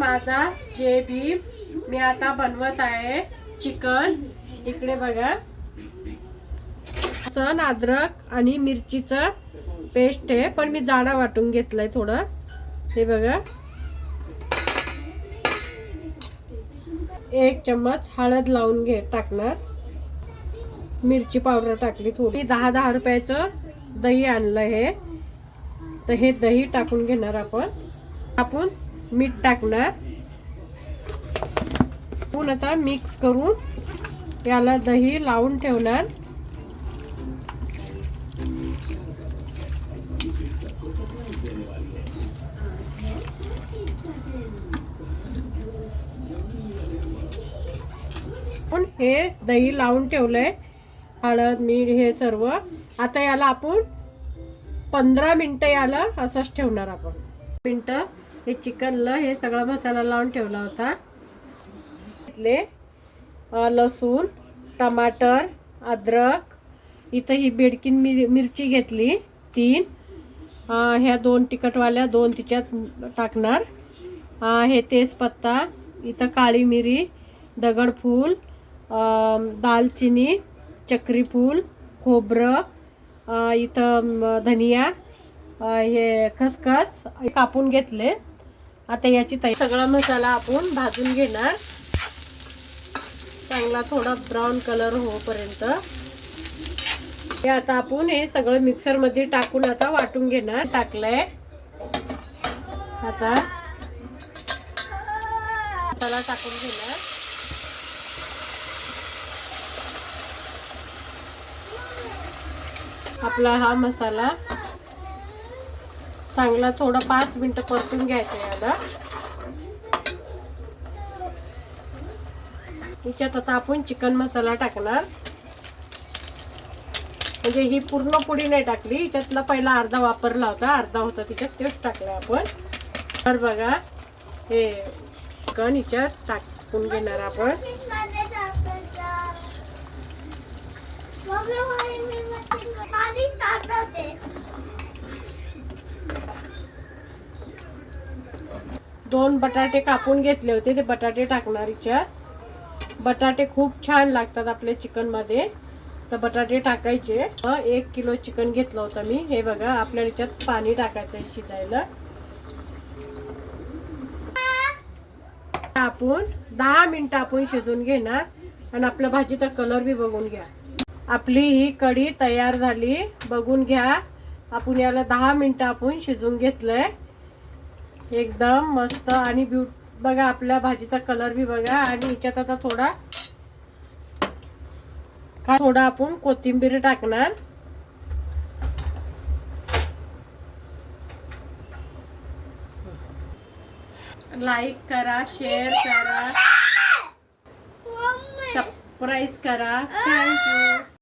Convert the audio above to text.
माझा जे बी मी आता बनवत आहे चिकन। इकडे बघा, लसूण अद्रक आणि मिरचीचं पेस्ट आहे, पण मी जाडा वाटून घेतलाय थोडं। हे बघा, 1 चम्मच हळद लावून टाकणार। मिरची पावडर टाकली थोडी। 10 रुपयाचं दही आणलं हे, तर हे दही टाकून घेणार आपण मीठ टाकणार। आपण आता मिक्स करून याला दही लावून ठेवणार। आपण हे दही लावून ठेवलंय, हळद मीठ हे सर्व। आता याला आपण 15 मिनिटं याला असंच ठेवणार। आपण मिनिटं हे चिकनला हे सगळा मसाला लावून ठेवला होता। इथले लसूण, टमाटर, अद्रक, इथं ही बेडकीन मिरची घेतली 3, ह्या 2 तिखटवाल्या 2 तिच्यात टाकणार। हे तेजपत्ता, इथं काळी मिरी, दगडफूल, दालचिनी, चक्रीफूल, खोबरं, इथं धनिया, हे खसखस कापून घेतले। आता याची सगळा मसाला आपण भाजून घेणार चांगला, थोडा ब्राऊन कलर होईपर्यंत। हे आता आपण हे सगळं मिक्सर मध्ये टाकून आता वाटून घेणार। टाकलंय, आता मसाला टाकून घेणार। आपला हा मसाला चांगला थोडा 5 मिनिटं परतून घ्यायचा याला। याच्यात आता आपण चिकन मसाला टाकणार, म्हणजे ही पूर्ण पुडी नाही टाकली, याच्यातला पहिला अर्धा वापरला होता, अर्धा होता तिच्यात, तेच टाकला आपण। तर बघा, हे चिकन याच्यात टाकून घेणार आपण। दोन बटाटे कापून घेतले होते, ते बटाटे टाकणार याच्यात। बटाटे खूप छान लागतात आपल्या चिकन मध्ये, तर बटाटे टाकायचे। 1 किलो चिकन घेतलं होतं मी। हे बघा, आपल्या याच्यात पाणी टाकायचं शिजायला। आपण 10 मिनिटं आपण शिजून घेणार, आणि आपल्या भाजीचा कलर बी बघून घ्या। आपली ही कढी तयार झाली, बघून घ्या। आपण याला 10 मिनिटं आपण शिजून घेतलंय, एकदम मस्त। आणि बघा, आपल्या भाजीचा कलर बी बघा। आणि याच्यात आता थोडा आपण कोथिंबीर टाकणार। लाईक करा, शेअर करा, सबस्क्राईब करा। थँक्यू।